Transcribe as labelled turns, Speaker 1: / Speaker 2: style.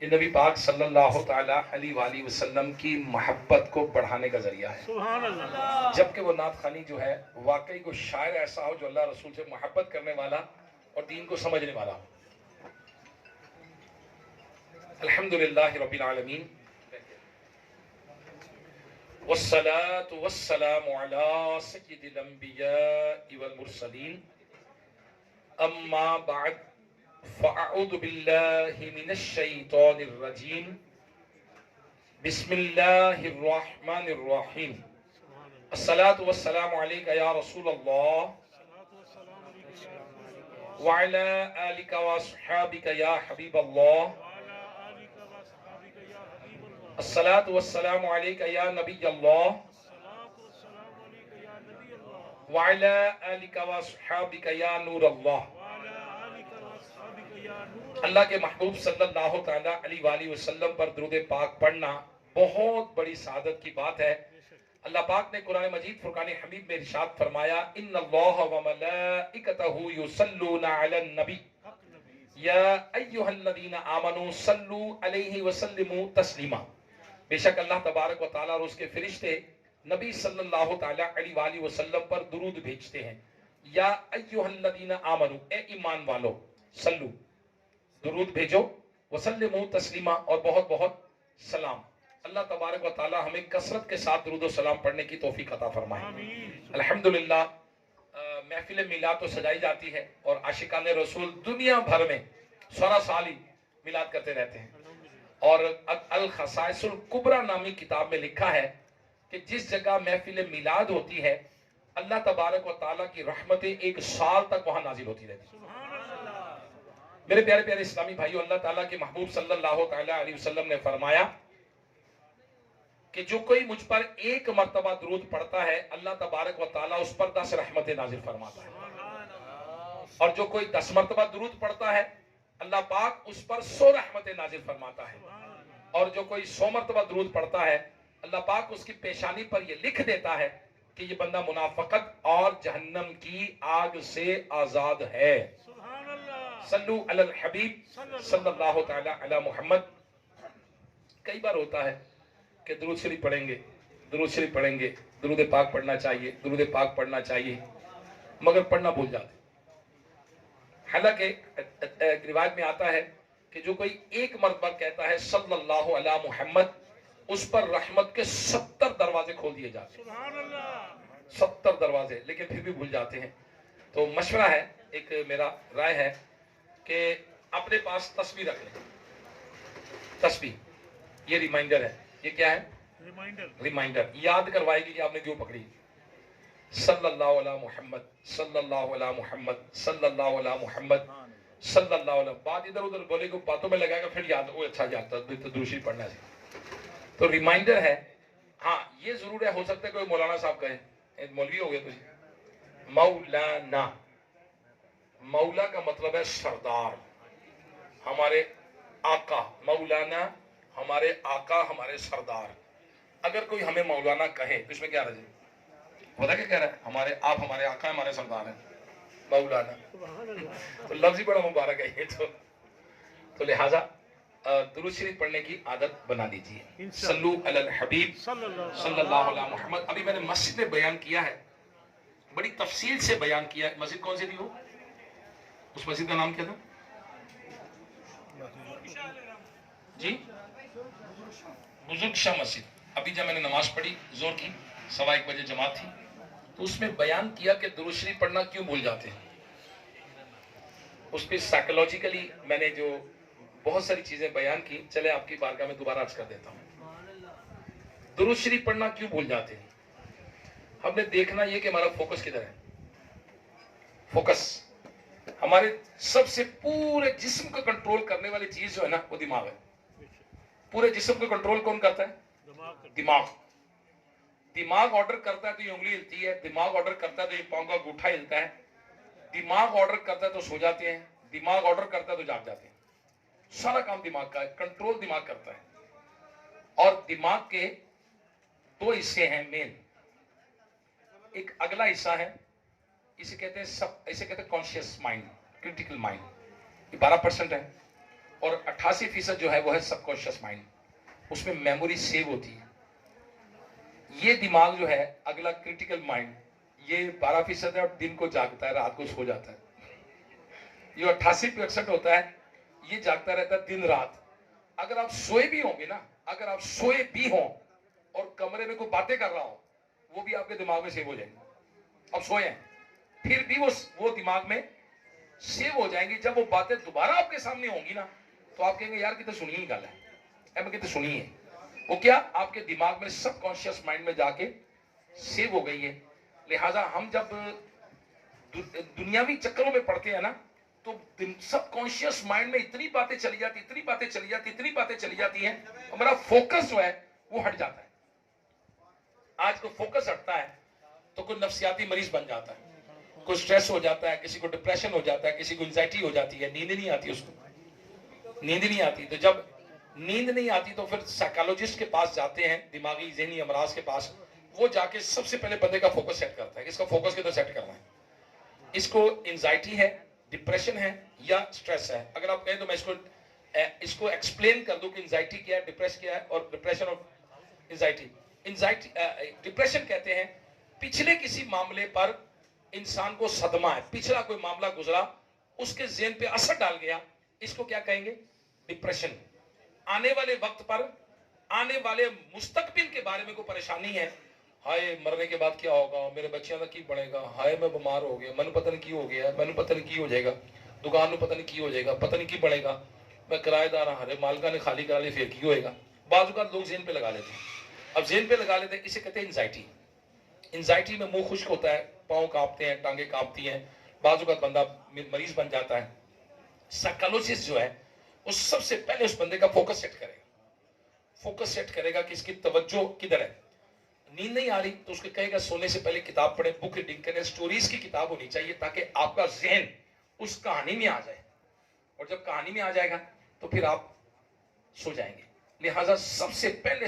Speaker 1: یہ نبی پاک صلی اللہ تعالیٰ علیہ وآلہ وسلم کی محبت کو بڑھانے کا ذریعہ ہے.
Speaker 2: سبحان اللہ.
Speaker 1: جبکہ وہ نعت خوانی جو ہے واقعی کوئی شاعر ایسا ہو جو اللہ رسول سے محبت کرنے والا اور دین کو سمجھنے والا ہو. الحمدللہ رب العالمین والصلاة والسلام علی سید الانبیاء والمرسلین اما بعد فاعوذ باللہ من الشیطان الرجیم بسم اللہ الرحمن الرحیم الصلاة والسلام علیکہ یا رسول اللہ وعلی آلک واصحابک یا حبیب اللہ الصلاة والسلام علیکہ یا نبی اللہ وعلی آلک واصحابک یا نور اللہ. اللہ کے محبوب صلی اللہ تعالیٰ علیہ وآلہ وسلم پر درود پاک پڑھنا بہت بڑی سعادت کی بات ہے. اللہ پاک نے قرآن مجید فرقان حمید میں ارشاد فرمایا ان اللہ وملائکتہ یصلون علی النبی یا ایہا الذین آمنوا صلوا علیہ وسلموا تسلیما. بے شک اللہ تبارک و تعالیٰ اور اس کے فرشتے نبی صلی اللہ تعالیٰ علیہ وآلہ وسلم پر درود بھیجتے ہیں. یا ایہا الذین آمنوا اے ایمان والو صلو درود بھیجو وسلموا تسلیما اور بہت بہت سلام. اللہ تبارک و تعالیٰ ہمیں کثرت کے ساتھ درود و سلام پڑھنے کی توفیق عطا فرمائے. الحمدللہ محفل میلاد تو سجائی جاتی ہے اور عاشقان رسول دنیا بھر میں سارا سال ہی میلاد کرتے رہتے ہیں. اور الخصائص الکبریٰ نامی کتاب میں لکھا ہے کہ جس جگہ محفل میلاد ہوتی ہے اللہ تبارک و تعالیٰ کی رحمتیں ایک سال تک وہاں نازل ہوتی رہتی ہیں. میرے پیارے پیارے اسلامی بھائیو، اللہ تعالیٰ کے محبوب صلی اللہ تعالیٰ علیہ وسلم نے فرمایا کہ جو کوئی مجھ پر ایک مرتبہ درود پڑھتا ہے اللہ تبارک و تعالیٰ اس پر 10 رحمتیں نازل فرماتا ہے، اور جو کوئی 10 مرتبہ درود پڑھتا ہے اللہ پاک اس پر 100 رحمتیں نازل فرماتا ہے، اور جو کوئی 100 مرتبہ درود پڑھتا ہے اللہ پاک اس کی پیشانی پر یہ لکھ دیتا ہے کہ یہ بندہ منافقت اور جہنم کی آگ سے آزاد ہے. صلو علی الحبیب صلی اللہ تعالی علی محمد. کئی بار ہوتا ہے کہ درود شریف پڑھیں گے درود پاک پڑھنا چاہیے درود پاک پڑھنا چاہیے مگر پڑھنا بھول جاتے. حالانکہ روایت میں آتا ہے کہ جو کوئی ایک مرتبہ کہتا ہے صلی اللہ علی محمد اس پر رحمت کے 70 دروازے کھول دیے جاتے ہیں. 70 دروازے، لیکن پھر بھی بھول جاتے ہیں. تو مشورہ ہے، ایک میرا رائے ہے کہ اپنے پاس تسبیح رکھ لیں. تسبیح یہ ریمائنڈر ہے. یہ کیا ہے؟ ریمائنڈر یاد کروائے گی کہ آپ نے کیوں پکڑی. صلی اللہ علی محمد صلی اللہ علی محمد صلی اللہ علی محمد صلی اللہ علیہ. بات ادھر ادھر بولے گا، باتوں میں لگائے گا، پھر یاد وہ اچھا یاد تو دوسری پڑھنا سے. تو ریمائنڈر ہے. ہاں یہ ضرور ہے، ہو سکتا ہے کوئی مولانا صاحب کہے مولوی ہو گئے تو مولانا. مولا کا مطلب ہے سردار، ہمارے آقا. مولانا ہمارے آقا، ہمارے سردار. اگر کوئی ہمیں مولانا کہے تو اس میں کیا رجے پتا کیا کہہ رہا ہے؟ ہمارے آپ ہمارے آقا ہمارے سردار ہیں مولانا. تو لفظ ہی بڑا مبارک ہے یہ. تو لہٰذا درود شریف پڑھنے کی عادت بنا لیجیے. صلو علی الحبیب صلی اللہ علیہ محمد. ابھی میں نے مسجد میں بیان کیا ہے، بڑی تفصیل سے بیان کیا ہے. مسجد کون سی تھی وہ؟ اس مسجد کا نام کیا تھا جی؟ بزرگ شاہ مسجد. ابھی جب میں نے نماز پڑھی زور کی 1:15 بجے جماعت تھی تو اس میں بیان کیا کہ درود شریف پڑھنا کیوں بھول جاتے ہیں. اس پہ سائیکولوجیکلی میں نے جو بہت ساری چیزیں بیان کی، چلے آپ کی بارگاہ میں دوبارہ عرض کر دیتا ہوں. درود شریف پڑھنا کیوں بھول جاتے ہیں؟ ہم نے دیکھنا یہ کہ ہمارا فوکس کدھر ہے. فوکس ہمارے سب سے پورے جسم کو کنٹرول کرنے والی چیز جو ہے نا وہ دماغ ہے. پورے جسم کو کنٹرول کون کرتا ہے؟ دماغ. دماغ آرڈر کرتا ہے تو یہ انگلی ہلتی ہے، دماغ آرڈر کرتا ہے تو یہ پاؤں کا انگوٹھا ہلتا ہے، دماغ آرڈر کرتا ہے تو سو جاتے ہیں، دماغ آرڈر کرتا ہے تو جاگ جاتے ہیں. سارا کام دماغ کا ہے، کنٹرول دماغ کرتا ہے. اور دماغ کے 2 حصے ہیں مین. ایک اگلا حصہ ہے، اسے کہتے ہیں کانشیس مائنڈ، کریٹیکل مائنڈ. یہ 12% ہے. اور 88% جو ہے وہ ہے سب کانشیس مائنڈ. اس میں میموری سیو ہوتی ہے. یہ دماغ جو ہے اگلا کرٹیکل مائنڈ یہ 12% ہے اور دن کو جاگتا ہے رات کو سو جاتا ہے. یہ 88% ہوتا ہے یہ جاگتا رہتا ہے دن رات. اگر آپ سوئے بھی ہوں گے نا, اگر آپ سوئے بھی ہوں اور کمرے میں کوئی باتیں کر رہا ہو وہ بھی آپ کے دماغ میں سیو ہو جائیں گے. اب سوئے ہیں پھر بھی وہ دماغ میں سیو ہو جائیں گی. جب وہ باتیں دوبارہ آپ کے سامنے ہوں گی نا تو آپ کہیں گے یار کتنے سنی ہی گل ہے, میں کتنے سنی ہے. وہ کیا آپ کے دماغ میں سب کانشیس مائنڈ میں جا کے سیو ہو گئی ہے. لہٰذا ہم جب دنیاوی چکروں میں پڑتے ہیں نا تو سب کانشیس مائنڈ میں اتنی باتیں چلی جاتی ہیں ہمارا فوکس جو ہے وہ ہٹ جاتا ہے. آج کو فوکس ہٹتا ہے تو کوئی نفسیاتی مریض بن جاتا ہے, کوئی سٹریس ہو جاتا ہے, کسی کو ڈپریشن ہو جاتا ہے, کسی کو انزائٹی ہو جاتی ہے, نیند نہیں آتی, اس کو نیند نہیں آتی. تو جب نیند نہیں آتی تو پھر سائیکالوجسٹ کے پاس جاتے ہیں, دماغی ذہنی امراض کے پاس. وہ جا کے سب سے پہلے بندے کا فوکس سیٹ کرتا ہے. اس کا فوکس کدھر سیٹ کرنا ہے, اس کو انزائٹی ہے, ڈپریشن ہے یا سٹریس ہے. اگر آپ کہیں تو میں اس کو ایکسپلین کر دوں کہ انزائٹی کیا ہے, ڈپریشن کیا ہے, اور ڈپریشن اور انزائٹی. ڈپریشن کہتے ہیں پچھلے کسی معاملے پر انسان کو صدمہ ہے, پچھلا کوئی معاملہ گزرا اس کے ذہن پہ اثر ڈال گیا, اس کو کیا کہیں گے, ڈپریشن. آنے والے وقت پر, آنے والے مستقبل کے بارے میں کوئی پریشانی ہے, ہائے مرنے کے بعد کیا ہوگا, میرے بچیاں کا کی پڑے گا, ہائے میں بیمار ہو گیا, میں پتہ نہیں کی ہو گیا, میں پتہ نہیں کی ہو جائے گا, دکان میں پتہ نہیں کی ہو جائے گا, پتہ نہیں کی بڑھے گا, میں کرایہ دار ہوں, ہرے مالکہ نے خالی کرا لی پھر کی ہوئے گا. بعض اوقات لوگ ذہن پہ لگا لیتے ہیں. اب ذہن پہ لگا لیتے ہیں, اسے کہتے ہیں انزائٹی. انزائٹی میں منہ خشک ہوتا ہے, پاؤں کانپتے ہیں, ٹانگیں کانپتی ہیں, بعض اوقات بندہ مریض بن جاتا ہے. سائیکالوجسٹ جو ہے وہ سب سے پہلے اس بندے کا فوکس سیٹ کرے گا. فوکس سیٹ کرے گا کہ اس کی توجہ کدھر ہے. نیند نہیں آ رہی تو اس کو کہے گا سونے سے پہلے کتاب پڑھیں, بک ریڈنگ کریں, سٹوریز کی کتاب ہونی چاہیے تاکہ آپ کا ذہن اس کہانی میں آ جائے, اور جب کہانی میں آ جائے گا تو پھر آپ سو جائیں گے. لہٰذا سب سے پہلے